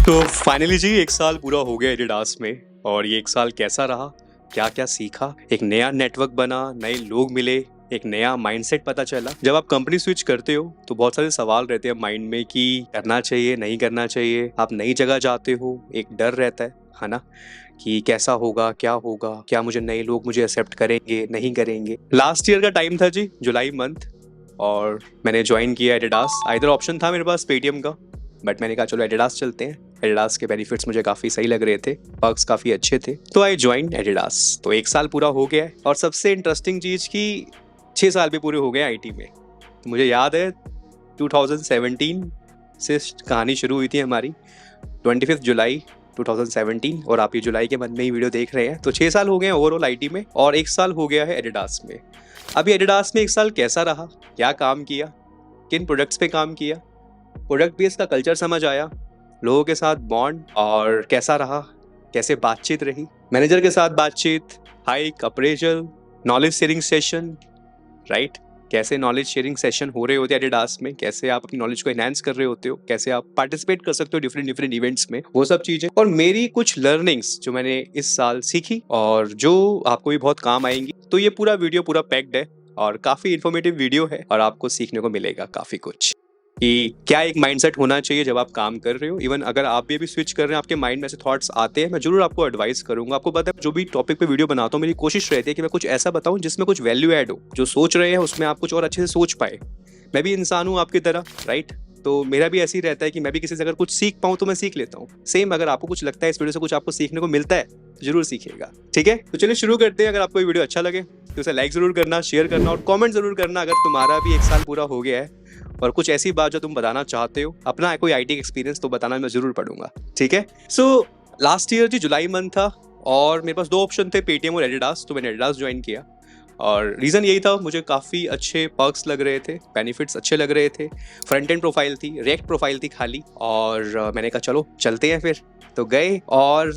तो फाइनली जी 1 साल पूरा हो गया एडिडास में। और ये 1 साल कैसा रहा, क्या क्या सीखा, एक नया नेटवर्क बना, नए लोग मिले, एक नया माइंडसेट पता चला। जब आप कंपनी स्विच करते हो तो बहुत सारे सवाल रहते हैं माइंड में कि करना चाहिए नहीं करना चाहिए। आप नई जगह जाते हो, एक डर रहता है ना, कि कैसा होगा, क्या मुझे नए लोग मुझे एक्सेप्ट करेंगे नहीं करेंगे। लास्ट ईयर का टाइम था जी, जुलाई मंथ, और मैंने ज्वाइन किया एडिडास। आइदर ऑप्शन था मेरे पास पेटीएम का, बट मैंने कहा चलो एडिडास चलते हैं। एडिडास के बेनिफिट्स मुझे काफ़ी सही लग रहे थे, पर्क्स काफ़ी अच्छे थे, तो आई ज्वाइन एडिडास। तो 1 साल पूरा हो गया है, और सबसे इंटरेस्टिंग चीज़ कि 6 साल भी पूरे हो गए आईटी में। तो मुझे याद है 2017 से कहानी शुरू हुई थी हमारी, 25 जुलाई 2017, और आप ये जुलाई के मंथ में ही वीडियो देख रहे हैं। तो 6 साल हो गए हैं ओवरऑल आईटी में, और 1 साल हो गया है एडिडास में। अभी एडिडास में 1 साल कैसा रहा, क्या काम किया, किन प्रोडक्ट्स पे काम किया, प्रोडक्ट बेस का कल्चर समझ आया, लोगों के साथ बॉन्ड और कैसा रहा, कैसे बातचीत रही, मैनेजर के साथ बातचीत, hike, appraisal, knowledge sharing session, right, कैसे नॉलेज शेयरिंग सेशन हो रहे होते हैं एडिडास में, कैसे आप अपनी नॉलेज को एनहांस कर रहे होते हो, कैसे आप पार्टिसिपेट कर सकते हो डिफरेंट इवेंट्स में, वो सब चीजें। और मेरी कुछ लर्निंग्स जो मैंने इस साल सीखी और जो आपको भी बहुत काम आएंगी। तो ये पूरा वीडियो पूरा पैक्ड है और काफी इंफॉर्मेटिव वीडियो है, और आपको सीखने को मिलेगा काफी कुछ कि क्या एक माइंडसेट होना चाहिए जब आप काम कर रहे हो। इवन अगर आप भी अभी स्विच कर रहे हैं, आपके माइंड में ऐसे थॉट्स आते हैं, मैं जरूर आपको एडवाइस करूंगा। आपको पता है जो भी टॉपिक पे वीडियो बनाता हूँ, मेरी कोशिश रहती है कि मैं कुछ ऐसा बताऊं जिसमें कुछ वैल्यू ऐड हो, जो सोच रहे हैं उसमें आप कुछ और अच्छे से सोच पाए। मैं भी इंसान हूँ आपकी तरह, राइट, तो मेरा भी ऐसे ही रहता है कि मैं भी किसी से अगर कुछ सीख पाऊँ तो मैं सीख लेता हूँ। सेम अगर आपको कुछ लगता है इस वीडियो से कुछ आपको सीखने को मिलता है तो जरूर सीखिएगा, ठीक है। तो चलिए शुरू करते हैं। अगर आपको ये वीडियो अच्छा लगे तो उसे लाइक जरूर करना, शेयर करना और कमेंट जरूर करना अगर तुम्हारा भी 1 साल पूरा हो गया है और कुछ ऐसी बात जो तुम बताना चाहते हो, अपना कोई आईटी एक्सपीरियंस, तो बताना, मैं जरूर पढ़ूंगा, ठीक है। सो लास्ट ईयर जी जुलाई मंथ था, और मेरे पास 2 ऑप्शन थे, पेटीएम और एडिडास। तो मैंने एडिडास ज्वाइन किया, और रीज़न यही था, मुझे काफ़ी अच्छे पर्क्स लग रहे थे, बेनिफिट्स अच्छे लग रहे थे, फ्रंट एंड प्रोफाइल थी, रिएक्ट प्रोफाइल थी खाली, और मैंने कहा चलो चलते हैं फिर। तो गए, और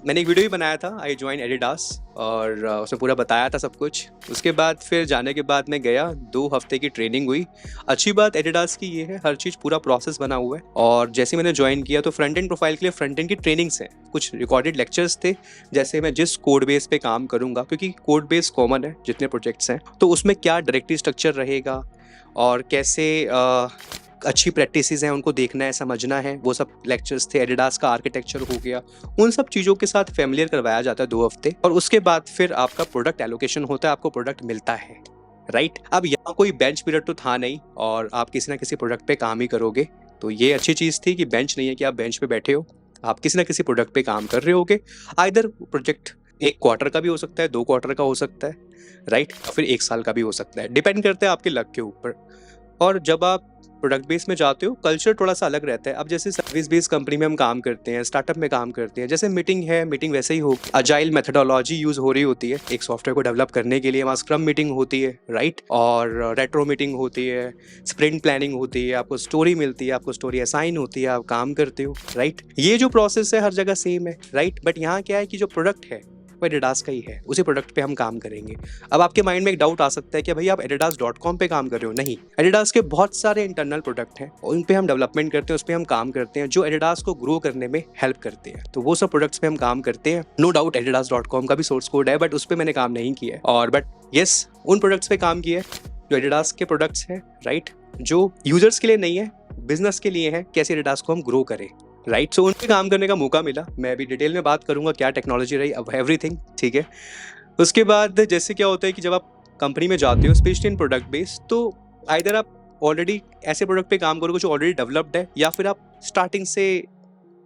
मैंने एक वीडियो भी बनाया था, आई ज्वाइन एडिडास, और उसमें पूरा बताया था सब कुछ। उसके बाद फिर जाने के बाद मैं गया, 2 हफ्ते की ट्रेनिंग हुई। अच्छी बात एडिडास की ये है, हर चीज़ पूरा प्रोसेस बना हुआ है। और जैसे मैंने ज्वाइन किया तो फ्रंट एंड प्रोफाइल के लिए फ्रंट एंड की ट्रेनिंग्स हैं, कुछ रिकॉर्डेड लेक्चर्स थे, जैसे मैं जिस कोड बेस पे काम करूंगा, क्योंकि कोड बेस कॉमन है जितने प्रोजेक्ट्स हैं, तो उसमें क्या डायरेक्टरी स्ट्रक्चर रहेगा और कैसे अच्छी प्रैक्टिसेस हैं उनको देखना है, समझना है, वो सब लेक्चर्स थे। एडिडास का आर्किटेक्चर हो गया, उन सब चीज़ों के साथ फेमिलियर करवाया जाता है 2 हफ्ते, और उसके बाद फिर आपका प्रोडक्ट एलोकेशन होता है, आपको प्रोडक्ट मिलता है, राइट। अब यहाँ कोई बेंच पीरियड तो था नहीं, और आप किसी ना किसी प्रोडक्ट पे काम ही करोगे। तो ये अच्छी चीज़ थी कि बेंच नहीं है कि आप बेंच पे बैठे हो, आप किसी ना किसी प्रोडक्ट पे काम कर रहे होगे। आइदर प्रोजेक्ट 1 क्वार्टर का भी हो सकता है, 2 क्वार्टर का हो सकता है, राइट, और फिर 1 साल का भी हो सकता है, डिपेंड करता है आपके लक के ऊपर। और जब आप प्रोडक्ट बेस में जाते हो, कल्चर थोड़ा सा अलग रहता है। अब जैसे सर्विस बेस्ड कंपनी में हम काम करते हैं, स्टार्टअप में काम करते हैं, जैसे मीटिंग है, मीटिंग वैसे ही हो, अजाइल मेथोडोलॉजी यूज हो रही होती है एक सॉफ्टवेयर को डेवलप करने के लिए। वहाँ स्क्रम मीटिंग होती है, राइट, और रेट्रो मीटिंग होती है, स्प्रिंट प्लानिंग होती है, आपको स्टोरी मिलती है, आपको स्टोरी असाइन होती है, आप काम करते हो, राइट। ये जो प्रोसेस है हर जगह सेम है, राइट, बट यहाँ क्या है कि जो प्रोडक्ट है वो एडिडास का ही है, उसी प्रोडक्ट पे हम काम करेंगे। अब आपके माइंड में एक डाउट आ सकता है कि भाई आप adidas.com पे काम कर रहे हो। नहीं, एडिडास के बहुत सारे इंटरनल प्रोडक्ट हैं, उन पे हम डेवलपमेंट करते हैं, उस पे हम काम करते हैं, जो एडिडास को ग्रो करने में हेल्प करते हैं। तो वो सब प्रोडक्ट्स पे हम काम करते हैं। नो डाउट adidas.com का भी सोर्स कोड है, बट उस पर मैंने काम नहीं किया है, और बट यस, उन प्रोडक्ट्स पे काम किया है जो एडिडास के प्रोडक्ट्स हैं, राइट, जो यूजर्स के लिए नहीं है, बिजनेस के लिए है, कैसे एडिडास को हम ग्रो करें, राइट। सो उन पे काम करने का मौका मिला। मैं अभी डिटेल में बात करूंगा क्या टेक्नोलॉजी रही, अब एवरीथिंग, ठीक है। उसके बाद जैसे क्या होता है कि जब आप कंपनी में जाते हो, स्पेशली इन प्रोडक्ट बेस, तो आइदर आप ऑलरेडी ऐसे प्रोडक्ट पे काम करोगे जो ऑलरेडी डेवलप्ड है, या फिर आप स्टार्टिंग से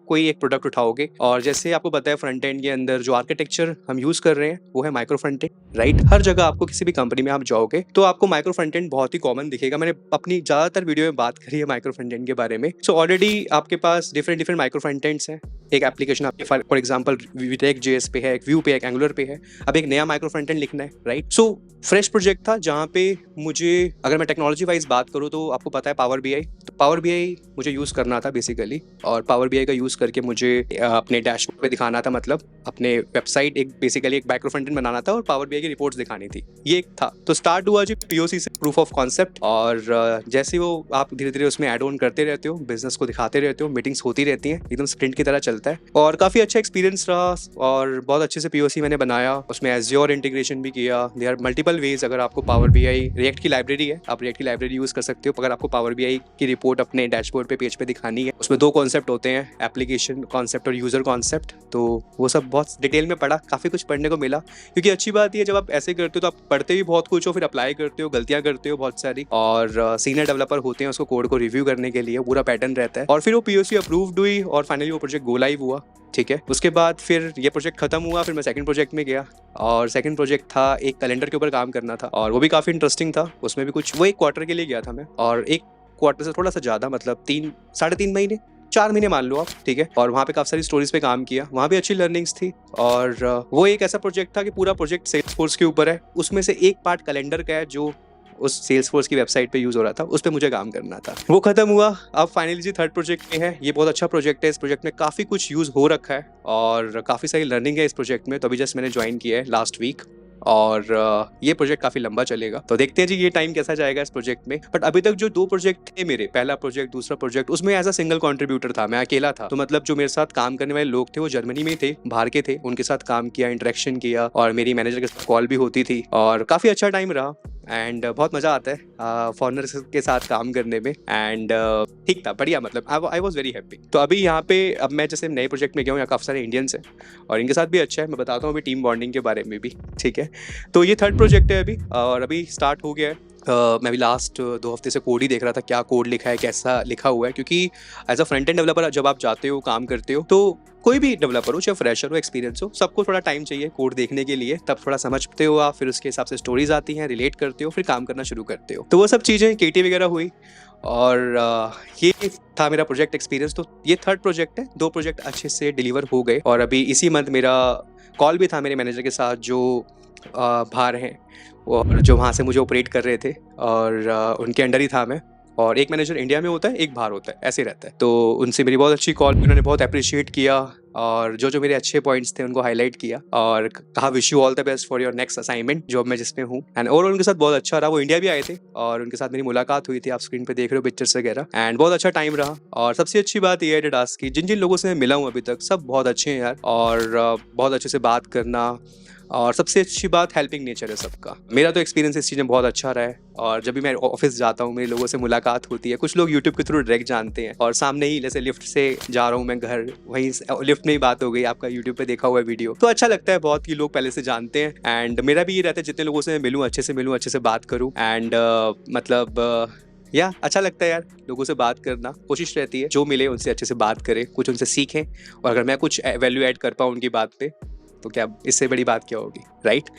कोई एक प्रोडक्ट उठाओगे। और जैसे आपको पता है फ्रंट एंड के अंदर जो आर्किटेक्चर हम यूज कर रहे हैं वो है माइक्रो फ्रंट एंड, राइट। हर जगह आपको किसी भी कंपनी में आप जाओगे तो आपको माइक्रो फ्रंट एंड बहुत ही कॉमन दिखेगा। मैंने अपनी ज्यादातर वीडियो में बात करी है माइक्रो फ्रंट एंड के बारे में। सो ऑलरेडी आपके पास डिफरेंट माइक्रो फ्रंट एंड्स हैं, एक एप्लीकेशन आपके फॉर एग्जांपल React.js पे है, एक Vue पे है, एक Angular पे है, अब एक नया माइक्रो फ्रंट एंड लिखना है, राइट? सो फ्रेश प्रोजेक्ट था जहाँ पे मुझे, अगर मैं टेक्नोलॉजी वाइज बात करूँ तो आपको पता है पावर बीआई, तो पावर बीआई मुझे यूज़ करना था बेसिकली, और पावर बीआई का यूज़ करके मुझे अपने डैशबोर्ड पे दिखाना था, मतलब अपने वेबसाइट एक बेसिकली एक माइक्रो फ्रंट एंड बनाना था और पावर बीआई की रिपोर्ट्स दिखानी थी, ये एक था। तो स्टार्ट हुआ जी पीओसी से, प्रूफ ऑफ कॉन्सेप्ट, और जैसे वो आप धीरे धीरे उसमें ऐड ऑन करते रहते हो, बिजनेस को दिखाते रहते हो, मीटिंग्स होती रहती हैं, एकदम स्प्रिंट की तरह चलता है, और काफ़ी अच्छा एक्सपीरियंस रहा और बहुत अच्छे से पीओसी मैंने बनाया, उसमें एज़्योर इंटीग्रेशन भी किया। देयर आर मल्टीपल वेज, अगर आपको पावर बीआई रिएक्ट की लाइब्रेरी है, आप रिएक्ट की लाइब्रेरी यूज़ कर सकते हो। अगर आपको पावर बीआई की रिपोर्ट अपने डैशबोर्ड पे पेज पे दिखानी है, उसमें 2 कॉन्सेप्ट होते हैं, एप्लीकेशन कॉन्सेप्ट और यूज़र कॉन्सेप्ट, तो वो सब बहुत डिटेल में पढ़ा, काफ़ी कुछ पढ़ने को मिला, क्योंकि अच्छी बात ये जब आप ऐसे करते हो तो आप पढ़ते भी बहुत कुछ हो, फिर अप्लाई करते हो, गलतियाँ करते हो बहुत सारी, और सीनियर डेवलपर होते हैं उसको कोड को रिव्यू करने के लिए, पूरा पैटर्न रहता है, और फिर वो पीओसी अप्रूव्ड हुई और फाइनली वो प्रोजेक्ट गो लाइव हुआ, ठीक है। उसके बाद फिर ये प्रोजेक्ट खत्म हुआ, फिर मैं सेकंड प्रोजेक्ट में गया, और सेकंड प्रोजेक्ट था एक कैलेंडर के ऊपर काम करना था, और वो भी काफ़ी इंटरेस्टिंग था। उसमें भी कुछ, वो 1 क्वार्टर के लिए गया था मैं, और 1 क्वार्टर से थोड़ा सा ज़्यादा, मतलब 3 साढ़े 3 महीने, 4 महीने मान लो आप, ठीक है। और वहाँ पे काफ़ी सारी स्टोरीज पे काम किया, वहाँ भी अच्छी लर्निंग्स थी, और वो एक ऐसा प्रोजेक्ट था कि पूरा प्रोजेक्ट सेल्सफोर्स के ऊपर है, उसमें से एक पार्ट कैलेंडर का है जो उस सेल्सफोर्स की वेबसाइट पे यूज़ हो रहा था, उस पे मुझे काम करना था। वो खत्म हुआ, अब फाइनली जी थर्ड प्रोजेक्ट में है। ये बहुत अच्छा प्रोजेक्ट है, इस प्रोजेक्ट में काफ़ी कुछ यूज़ हो रखा है और काफ़ी सारी लर्निंग है इस प्रोजेक्ट में। तो अभी जस्ट मैंने ज्वाइन किया है लास्ट वीक, और ये प्रोजेक्ट काफ़ी लंबा चलेगा, तो देखते हैं जी ये टाइम कैसा जाएगा इस प्रोजेक्ट में। बट अभी तक जो 2 प्रोजेक्ट थे मेरे, पहला प्रोजेक्ट, दूसरा प्रोजेक्ट, उसमें एज अ सिंगल कंट्रीब्यूटर था, मैं अकेला था। तो मतलब जो मेरे साथ काम करने वाले लोग थे वो जर्मनी में थे, बाहर के थे, उनके साथ काम किया, इंटरेक्शन किया, और मेरी मैनेजर के साथ कॉल भी होती थी, और काफ़ी अच्छा टाइम रहा, एंड बहुत मज़ा आता है फॉरेनर्स के साथ काम करने में, एंड ठीक था, बढ़िया, मतलब आई वॉज वेरी हैप्पी। तो अभी यहाँ पे अब मैं जैसे नए प्रोजेक्ट में गया हूँ, यहाँ काफ़ी सारे इंडियंस हैं और इनके साथ भी अच्छा है, मैं बताता हूँ अभी टीम बॉन्डिंग के बारे में भी, ठीक है। तो ये थर्ड प्रोजेक्ट है अभी, और अभी स्टार्ट हो गया है। मैं भी लास्ट 2 हफ्ते से कोड ही देख रहा था, क्या कोड लिखा है, कैसा लिखा हुआ है, क्योंकि as a front end developer जब आप जाते हो, काम करते हो, तो कोई भी डेवलपर हो, चाहे फ्रेशर हो, एक्सपीरियंस हो, सबको थोड़ा टाइम चाहिए कोड देखने के लिए, तब थोड़ा समझते हो आप, फिर उसके हिसाब से स्टोरीज आती हैं, रिलेट करते हो, फिर काम करना शुरू करते हो। तो वो सब चीज़ें केटी वगैरह हुई, और ये था मेरा प्रोजेक्ट एक्सपीरियंस। तो ये थर्ड प्रोजेक्ट है, 2 प्रोजेक्ट अच्छे से डिलीवर हो गए, और अभी इसी मंथ मेरा कॉल भी था मेरे मैनेजर के साथ जो बाहर हैं, और जो वहाँ से मुझे ऑपरेट कर रहे थे, और उनके अंडर ही था मैं, और एक मैनेजर इंडिया में होता है, एक बाहर होता है, ऐसे रहता है। तो उनसे मेरी बहुत अच्छी कॉल, उन्होंने बहुत अप्रिशिएट किया, और जो जो मेरे अच्छे पॉइंट्स थे उनको हाईलाइट किया, और कहा wish you all the best for your next assignment, job में जिसमें हूँ। एंड ओवरऑल उनके साथ बहुत अच्छा रहा, वो इंडिया भी आए थे और उनके साथ मेरी मुलाकात हुई थी, आप स्क्रीन पे देख रहे हो पिक्चर्स वगैरह, एंड बहुत अच्छा टाइम रहा। और सबसे अच्छी बात ये है एडिडास की, जिन जिन लोगों से मैं मिला हूँ अभी तक, सब बहुत अच्छे हैं यार, और बहुत अच्छे से बात करना, और सबसे अच्छी बात हेल्पिंग नेचर है सबका। मेरा तो एक्सपीरियंस इस चीज़ में बहुत अच्छा रहा है, और जब भी मैं ऑफिस जाता हूँ, मेरे लोगों से मुलाकात होती है, कुछ लोग यूट्यूब के थ्रू डायरेक्ट जानते हैं, और सामने ही जैसे लिफ्ट से जा रहा हूँ मैं घर, वहीं लिफ्ट में ही बात हो गई, आपका यूट्यूब पे देखा हुआ है वीडियो, तो अच्छा लगता है बहुत कि लोग पहले से जानते हैं। एंड मेरा भी ये रहता है जितने लोगों से मैं मिलूँ, अच्छे से बात करूँ, एंड मतलब या अच्छा लगता है यार, लोगों से बात करना, कोशिश रहती है जो मिले उनसे अच्छे से बात करें, कुछ उनसे सीखें, और अगर मैं कुछ वैल्यू ऐड कर पाऊँ उनकी बात पे, तो क्या इससे बड़ी बात क्या होगी, राइट?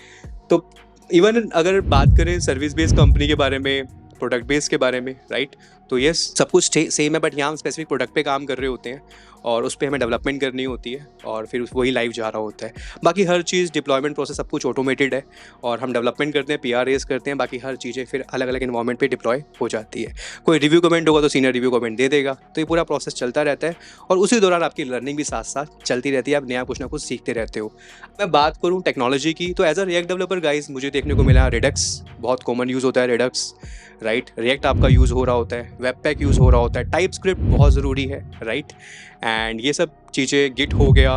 तो इवन अगर बात करें सर्विस बेस्ड कंपनी के बारे में, प्रोडक्ट बेस्ड के बारे में, राइट, तो ये सब कुछ सेम है, बट यहाँ हम स्पेसिफिक प्रोडक्ट पे काम कर रहे होते हैं, और उस पर हमें डेवलपमेंट करनी होती है, और फिर वही लाइव जा रहा होता है। बाकी हर चीज़, डिप्लॉयमेंट प्रोसेस सब कुछ ऑटोमेटेड है, और हम डेवलपमेंट करते हैं, PR रेस करते हैं, बाकी हर चीज़ें फिर अलग अलग इन्वायरमेंट पे डिप्लॉय हो जाती है। कोई रिव्यू कमेंट होगा तो सीनियर रिव्यू कमेंट दे देगा, तो ये पूरा प्रोसेस चलता रहता है, और उसी दौरान आपकी लर्निंग भी साथ साथ चलती रहती है, आप नया कुछ ना कुछ सीखते रहते हो। मैं बात करूँ टेक्नोलॉजी की, तो as a React developer guys मुझे देखने को मिला रिडक्स बहुत कॉमन यूज़ होता है, रिडक्स, राइट, रिएक्ट आपका यूज़ हो रहा होता है, वेबपैक यूज़ हो रहा होता है, टाइप स्क्रिप्ट बहुत ज़रूरी है, राइट, एंड ये सब चीज़ें, गिट हो गया,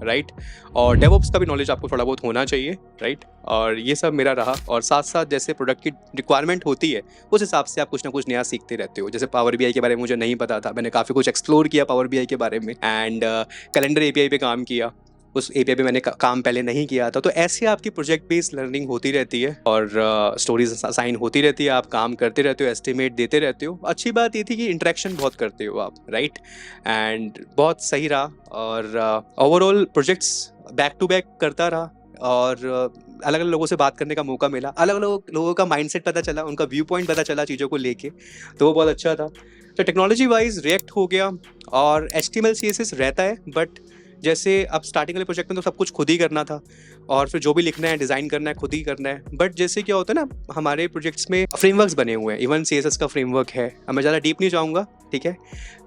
राइट, और डेवऑप्स का भी नॉलेज आपको थोड़ा बहुत होना चाहिए, राइट, और ये सब मेरा रहा। और साथ साथ जैसे प्रोडक्ट की रिक्वायरमेंट होती है उस हिसाब से आप कुछ ना कुछ नया सीखते रहते हो। जैसे पावर BI के बारे में मुझे नहीं पता था, मैंने काफ़ी कुछ एक्सप्लोर किया पावर BI के बारे में, एंड कैलेंडर API पे काम किया, उस API पे मैंने काम पहले नहीं किया था। तो ऐसे आपकी प्रोजेक्ट बेस्ड लर्निंग होती रहती है, और स्टोरीज असाइन होती रहती है, आप काम करते रहते हो, एस्टिमेट देते रहते हो। अच्छी बात ये थी कि इंटरेक्शन बहुत करते हो आप, राइट, एंड बहुत सही रहा, और overall projects back to back करता रहा, और अलग अलग लोगों से बात करने का मौका मिला, अलग अलग लोगों का माइंडसेट पता चला, उनका व्यू पॉइंट पता चला चीज़ों को लेके, तो वो बहुत अच्छा था। तो टेक्नोलॉजी वाइज रिएक्ट हो गया, और HTML CSS रहता है, बट जैसे अब स्टार्टिंग वाले प्रोजेक्ट में तो सब कुछ खुद ही करना था, और फिर जो भी लिखना है, डिज़ाइन करना है, खुद ही करना है। बट जैसे क्या होता है ना, हमारे प्रोजेक्ट्स में फ्रेमवर्क्स बने हुए हैं, इवन CSS का फ्रेमवर्क है। अब मैं ज़्यादा डीप नहीं जाऊँगा, ठीक है।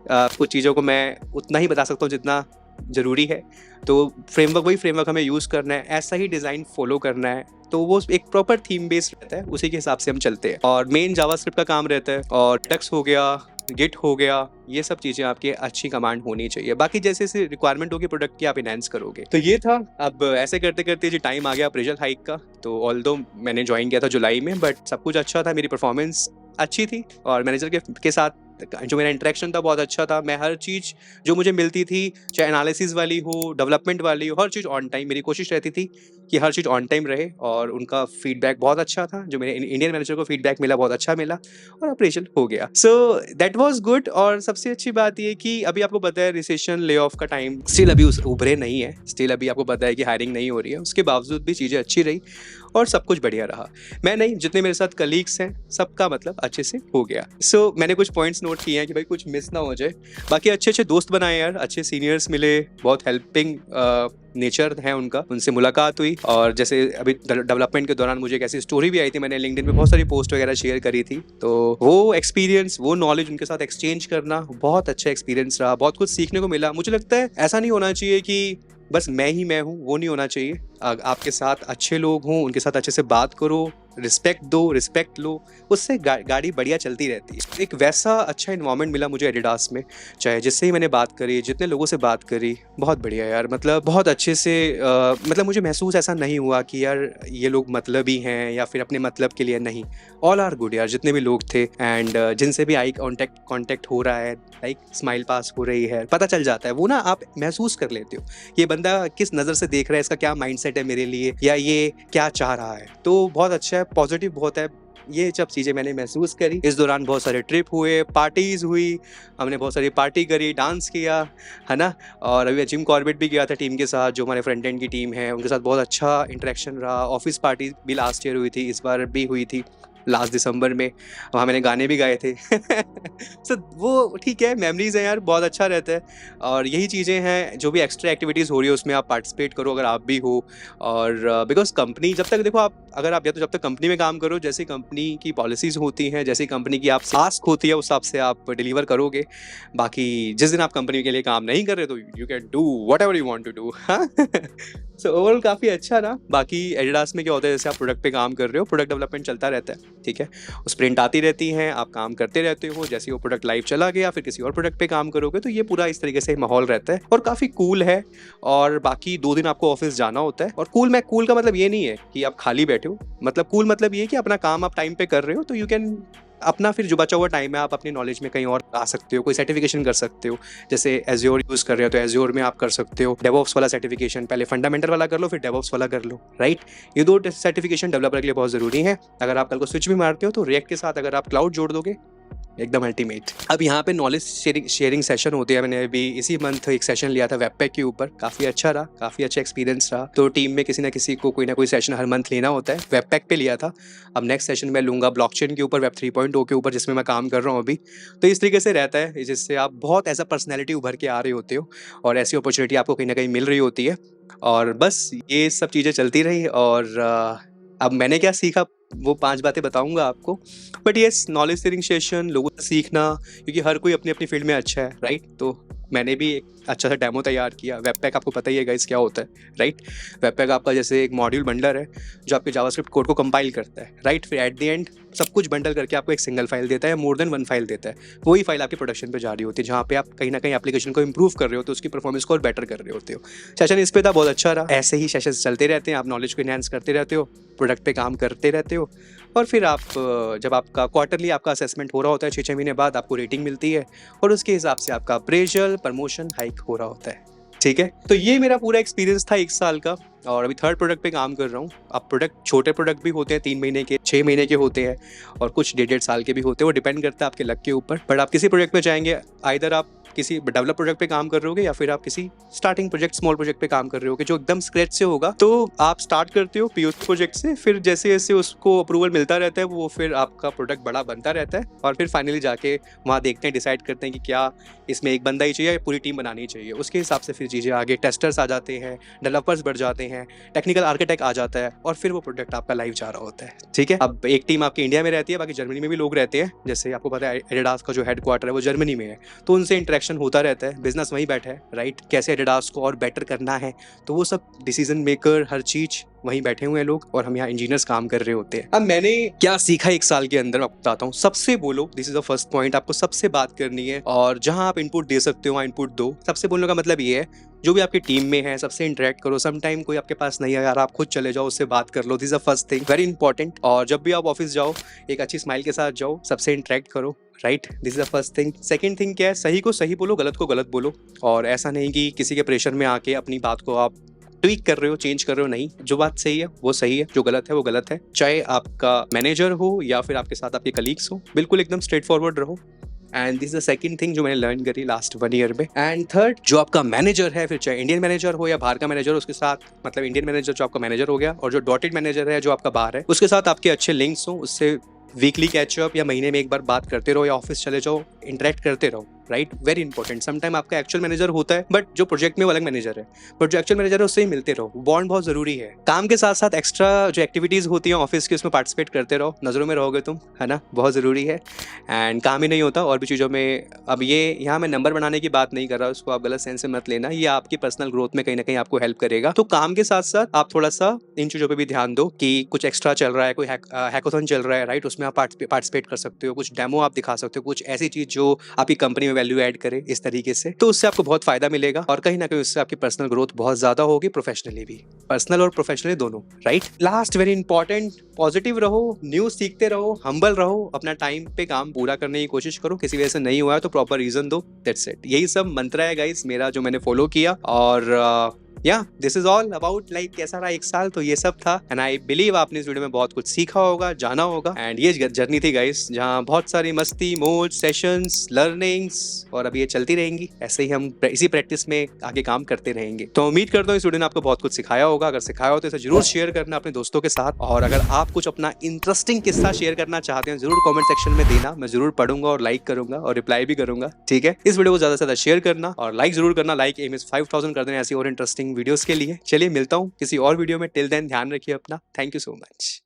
कुछ चीज़ों को मैं उतना ही बता सकता हूँ जितना ज़रूरी है। तो फ्रेमवर्क, वही फ्रेमवर्क हमें यूज़ करना है, ऐसा ही डिज़ाइन फॉलो करना है। तो वो एक प्रॉपर थीम बेस्ड रहता है, उसी के हिसाब से हम चलते हैं। और मेन जावास्क्रिप्ट का काम रहता है, और टक्स हो गया, गिट हो गया, ये सब चीज़ें आपकी अच्छी कमांड होनी चाहिए। बाकी जैसे जैसे रिक्वायरमेंट होगी प्रोडक्ट की, आप इनहेंस करोगे। तो ये था। अब ऐसे करते करते जी टाइम आ गया प्रेशर हाइक का। तो ऑल्दो मैंने ज्वाइन किया था जुलाई में, बट सब कुछ अच्छा था, मेरी परफॉर्मेंस अच्छी थी, और मैनेजर के साथ जो मेरा इंटरेक्शन था बहुत अच्छा था। मैं हर चीज़ जो मुझे मिलती थी, चाहे एनालिसिस वाली हो, डेवलपमेंट वाली हो, हर चीज़ ऑन टाइम, मेरी कोशिश रहती थी कि हर चीज़ ऑन टाइम रहे। और उनका फीडबैक बहुत अच्छा था, जो मेरे इंडियन मैनेजर को फीडबैक मिला बहुत अच्छा मिला, और अप्रेजल हो गया। So that was good. और सबसे अच्छी बात ये कि अभी आपको पता है रिसेशन, ले ऑफ का टाइम स्टिल अभी उभरे नहीं है, स्टिल अभी आपको पता है कि हायरिंग नहीं हो रही है। उसके बावजूद भी चीज़ें अच्छी रही और सब कुछ बढ़िया रहा। मैं नहीं, जितने मेरे साथ कलीग्स हैं सबका मतलब अच्छे से हो गया। सो मैंने कुछ पॉइंट्स नोट किए हैं कि भाई कुछ मिस ना हो जाए। बाकी अच्छे अच्छे दोस्त बनाए यार, अच्छे सीनियर्स मिले, बहुत हेल्पिंग नेचर है उनका, उनसे मुलाकात हुई। और जैसे अभी डेवलपमेंट के दौरान मुझे एक ऐसी स्टोरी भी आई थी, मैंने लिंक्डइन पे बहुत सारी पोस्ट वगैरह शेयर करी थी। तो वो एक्सपीरियंस, वो नॉलेज उनके साथ एक्सचेंज करना बहुत अच्छा एक्सपीरियंस रहा, बहुत कुछ सीखने को मिला। मुझे लगता है ऐसा नहीं होना चाहिए कि बस मैं ही मैं हूँ, वो नहीं होना चाहिए। आपके साथ अच्छे लोग हों, उनके साथ अच्छे से बात करो, रिस्पेक्ट दो, रिस्पेक्ट लो, उससे गाड़ी बढ़िया चलती रहती है। एक वैसा अच्छा इन्वायरमेंट मिला मुझे एडिडास में, चाहे जिससे ही मैंने बात करी, जितने लोगों से बात करी, बहुत बढ़िया यार। मतलब बहुत अच्छे से मतलब मुझे महसूस ऐसा नहीं हुआ कि यार ये लोग मतलबी हैं या फिर अपने मतलब के लिए, नहीं। ऑल आर गुड यार, जितने भी लोग थे। एंड जिनसे भी आई कॉन्टेक्ट हो रहा है, लाइक स्माइल पास हो रही है, पता चल जाता है वो ना, आप महसूस कर लेते हो ये बंदा किस नज़र से देख रहा है, इसका क्या माइंडसेट है मेरे लिए, या ये क्या चाह रहा है। तो बहुत अच्छा है, पॉजिटिव बहुत है। ये सब चीज़ें मैंने महसूस करी। इस दौरान बहुत सारे ट्रिप हुए, पार्टीज हुई, हमने बहुत सारी पार्टी करी, डांस किया, है ना। और अभी जिम कॉर्बेट भी गया था टीम के साथ, जो हमारे फ्रंट एंड की टीम है, उनके साथ बहुत अच्छा इंटरेक्शन रहा। ऑफिस पार्टी भी लास्ट ईयर हुई थी, इस बार भी हुई थी लास्ट दिसंबर में, वहाँ मैंने गाने भी गाए थे। सो वो ठीक है, मेमोरीज हैं यार, बहुत अच्छा रहता है। और यही चीज़ें हैं, जो भी एक्स्ट्रा एक्टिविटीज़ हो रही है उसमें आप पार्टिसिपेट करो अगर आप भी हो। और बिकॉज कंपनी जब तक, देखो आप अगर आप या तो जब तक कंपनी में काम करो, जैसी कंपनी की पॉलिसीज़ होती हैं, जैसी कंपनी की आपसे आस्क होती है, उस हिसाब से आप डिलीवर करोगे। बाकी जिस दिन आप कंपनी के लिए काम नहीं कर रहे तो you can do whatever you want to do. हाँ। सो ओवरऑल काफ़ी अच्छा रहा। बाकी एडिडास में क्या होता है, जैसे आप प्रोडक्ट पे काम कर रहे हो, प्रोडक्ट डेवलपमेंट चलता रहता है, ठीक है। स्प्रिंट आती रहती हैं, आप काम करते रहते हो, जैसे वो प्रोडक्ट लाइव चला गया फिर किसी और प्रोडक्ट पे काम करोगे। तो ये पूरा इस तरीके से माहौल रहता है और काफ़ी कूल है। और बाकी 2 दिन आपको ऑफिस जाना होता है। और कूल का मतलब ये नहीं है कि आप खाली बैठे हो, मतलब कूल मतलब ये है कि अपना काम आप टाइम पे कर रहे हो, तो यू कैन अपना फिर जो बचा हुआ टाइम है आप अपनी नॉलेज में कहीं और आ सकते हो, कोई सर्टिफिकेशन कर सकते हो। जैसे एज्योर यूज़ कर रहे हो तो एज्योर में आप कर सकते हो डेवऑप्स वाला सर्टिफिकेशन, पहले फंडामेंटल वाला कर लो फिर डेवऑप्स वाला कर लो, राइट। ये 2 सर्टिफिकेशन डेवलपर के लिए बहुत ज़रूरी है। अगर आप कल को स्विच भी मारते हो तो रिएक्ट के साथ अगर आप क्लाउड जोड़ दोगे, एकदम अल्टीमेट। अब यहाँ पे नॉलेज शेयरिंग सेशन होते हैं। मैंने अभी इसी मंथ एक सेशन लिया था वेबपैक के ऊपर, काफ़ी अच्छा रहा, काफ़ी अच्छा एक्सपीरियंस रहा। तो टीम में किसी ना किसी को कोई ना कोई सेशन हर मंथ लेना होता है, वेबपैक पे लिया था। अब नेक्स्ट सेशन मैं लूँगा ब्लॉकचेन के ऊपर, वेब 3.0 के ऊपर, जिसमें मैं काम कर रहा हूँ अभी। तो इस तरीके से रहता है, जिससे आप बहुत एज अ पर्सनैलिटी उभर के आ रहे होते हो और ऐसी अपॉर्चुनिटी आपको कहीं ना कहीं मिल रही होती है। और बस ये सब चीज़ें चलती रही। और अब मैंने क्या सीखा वो 5 बातें बताऊंगा आपको। But yes, knowledge sharing session, लोगों से सीखना, क्योंकि हर कोई अपनी अपनी फील्ड में अच्छा है, राइट। तो मैंने भी एक अच्छा सा डेमो तैयार किया। वेबपैक आपको पता ही है गाइस क्या होता है, राइट। वेबपैक आपका जैसे एक मॉड्यूल बंडलर है जो आपके जावास्क्रिप्ट कोड को कंपाइल करता है, राइट। फिर एट द एंड सब कुछ बंडल करके आपको एक सिंगल फाइल देता है, मोर देन 1 फाइल देता है। वही फाइल आपके प्रोडक्शन पे जा रही होती है, जहाँ पे आप कहीं ना कहीं एप्लीकेशन को इंप्रूव कर रहे हो, तो उसकी परफॉर्मेंस को और बेटर कर रहे होते हो। सेशन इस पे था, बहुत अच्छा रहा। ऐसे ही सेशन चलते रहते हैं, आप नॉलेज को इनहेंस करते रहते हो, प्रोडक्ट पे काम करते रहते हो। और फिर आप जब आपका क्वार्टरली आपका असेसमेंट हो रहा होता है, 6-6 महीने बाद आपको रेटिंग मिलती है और उसके हिसाब से आपका अप्रेजल, प्रमोशन, हाइक हो रहा होता है, ठीक है। तो ये मेरा पूरा एक्सपीरियंस था 1 साल का। और अभी 3rd प्रोडक्ट पे काम कर रहा हूँ। अब प्रोडक्ट, छोटे प्रोडक्ट भी होते हैं, 3 महीने के, 6 महीने के होते हैं, और कुछ 1.5 साल के भी होते हैं। वो डिपेंड करता है आपके लक के ऊपर। बट आप किसी प्रोडक्ट में जाएंगे, आइदर आप किसी डेवलप प्रोजेक्ट पे काम कर रहे होगे या फिर आप किसी स्टार्टिंग प्रोजेक्ट, स्मॉल प्रोजेक्ट पे काम कर रहे होगे जो एकदम स्क्रैच से होगा। तो आप स्टार्ट करते हो POC प्रोजेक्ट से, फिर जैसे जैसे उसको अप्रूवल मिलता रहता है वो फिर आपका प्रोडक्ट बड़ा बनता रहता है और फिर फाइनली जाके वहाँ देखते हैं, डिसाइड करते हैं कि क्या इसमें एक बंदा ही चाहिए या पूरी टीम बनानी चाहिए। उसके हिसाब से फिर चीज़ें आगे, टेस्टर्स आ जाते हैं, डेवलपर्स बढ़ जाते हैं, टेक्निकल आर्किटेक्ट आ जाता है और फिर वो प्रोडक्ट आपका लाइव जा रहा होता है। ठीक है, अब एक टीम आपकी इंडिया में रहती है, बाकी जर्मनी में भी लोग रहते हैं। जैसे आपको पता है एडिडास का जो हेडक्वार्टर है वो जर्मनी में है, तो उनसे इंटरेक्शन होता रहता है, बिजनेस वहीं बैठा है, राइट। कैसे एडिडास को और बेटर करना है, तो वो सब डिसीजन मेकर, हर चीज़ वहीं बैठे हुए हैं लोग और हम यहाँ इंजीनियर्स काम कर रहे होते हैं। अब मैंने क्या सीखा एक साल के अंदर, आपको बताता हूँ। सबसे बोलो, this is the first point, आपको सबसे बात करनी है और जहां आप इनपुट दे सकते हो वहाँ इनपुट दो। सबसे बोलने का मतलब ये है, जो भी आपकी टीम में है सबसे इंटरेक्ट करो। सम टाइम कोई आपके पास नहीं है यार, आप खुद चले जाओ, उससे बात कर लो। This is the first thing, very important. और जब भी आप ऑफिस जाओ एक अच्छी स्माइल के साथ जाओ, सबसे इंटरेक्ट करो, right. This is the first thing. Second thing क्या है, सही को सही बोलो, गलत को गलत बोलो। और ऐसा नहीं कि किसी के प्रेशर में आके अपनी बात को आप ट्वीक कर रहे हो, चेंज कर रहे हो। नहीं, जो बात सही है वो सही है, जो गलत है वो गलत है। चाहे आपका मैनेजर हो या फिर आपके साथ आपके कलीग्स हो, बिल्कुल एकदम स्ट्रेट फॉरवर्ड रहो। And this is the second thing जो मैंने लर्न करी लास्ट 1 ईयर में। एंड थर्ड, जो आपका मैनेजर है, फिर चाहे इंडियन मैनेजर हो या बाहर का मैनेजर हो, उसके साथ, मतलब इंडियन मैनेजर जो आपका मैनेजर हो गया और जो डॉटेड मैनेजर है जो आपका बाहर है, उसके साथ आपके अच्छे लिंक्स हो, उससे वीकली कैचअप या महीने में एक बार बात करते रहो या ऑफिस चले जाओ, इंटरेक्ट करते रहो, राइट। Very important. समटाइम आपका एक्चुअल मैनेजर होता है बट जो प्रोजेक्ट में वो अलग मैनेजर है, बट जो एक्चुअल मैनेजर है उससे ही मिलते रहो। बॉन्ड बहुत जरूरी है। काम के साथ साथ एक्स्ट्रा जो एक्टिविटीज होती हैं ऑफिस की, उसमें पार्टिसिपेट करते रहो, नजरों में रहोगे तुम, है ना, बहुत जरूरी है। एंड काम ही नहीं होता, और भी चीज़ों में। अब ये यहाँ मैं नंबर बनाने की बात नहीं कर रहा, उसको आप गलत सेंस से मत लेना, ये आपकी पर्सनल ग्रोथ में कहीं ना कहीं आपको हेल्प करेगा। तो काम के साथ साथ आप थोड़ा सा इन चीज़ों पर भी ध्यान दो कि कुछ एक्स्ट्रा चल रहा है, कोई हैकाथॉन चल रहा है, राइट, उसमें आप पार्टिसिपेट कर सकते हो, कुछ डेमो आप दिखा सकते हो, कुछ ऐसी चीज़ जो आपकी कंपनी में वैल्यू ऐड करे इस तरीके से। तो उससे आपको बहुत फायदा मिलेगा और कहीं ना कहीं उससे आपकी पर्सनल ग्रोथ बहुत ज्यादा होगी, प्रोफेशनली भी, पर्सनल और प्रोफेशनली दोनों, right. Last, very important, positive रहो, न्यूज सीखते रहो, हम्बल रहो, अपना टाइम पे काम पूरा करने की कोशिश करो। किसी वजह से नहीं हुआ है तो प्रॉपर रीजन दो, दैट्स इट। यही सब मंत्र है गाइस मेरा, जो मैंने फॉलो किया। और this is all about like कैसा रहा एक साल, तो ये सब था। एंड आई बिलीव आपने इस वीडियो में बहुत कुछ सीखा होगा, जाना होगा। एंड ये जर्नी थी गाइस, जहाँ बहुत सारी मस्ती, मौज, सेशंस, लर्निंग्स, और अब ये चलती रहेंगी ऐसे ही। हम इसी प्रैक्टिस में आगे काम करते रहेंगे। तो उम्मीद करता हूँ इस वीडियो ने आपको बहुत कुछ सिखाया होगा। अगर सिखाया हो तो इसे जरूर शेयर करना अपने दोस्तों के साथ। और अगर आप कुछ अपना इंटरेस्टिंग किस्सा शेयर करना चाहते हैं, जरूर कॉमेंट सेक्शन में देना, मैं जरूर पढ़ूंगा और लाइक करूंगा और रिप्लाई भी करूंगा, ठीक है। इस वीडियो को ज्यादा से ज्यादा शेयर करना और लाइक जरूर करना। लाइक एम इज 5000 कर देना ऐसी और इंटरेस्टिंग वीडियोस के लिए। चलिए मिलता हूँ किसी और वीडियो में। टिल देन ध्यान रखिए अपना। Thank you so much.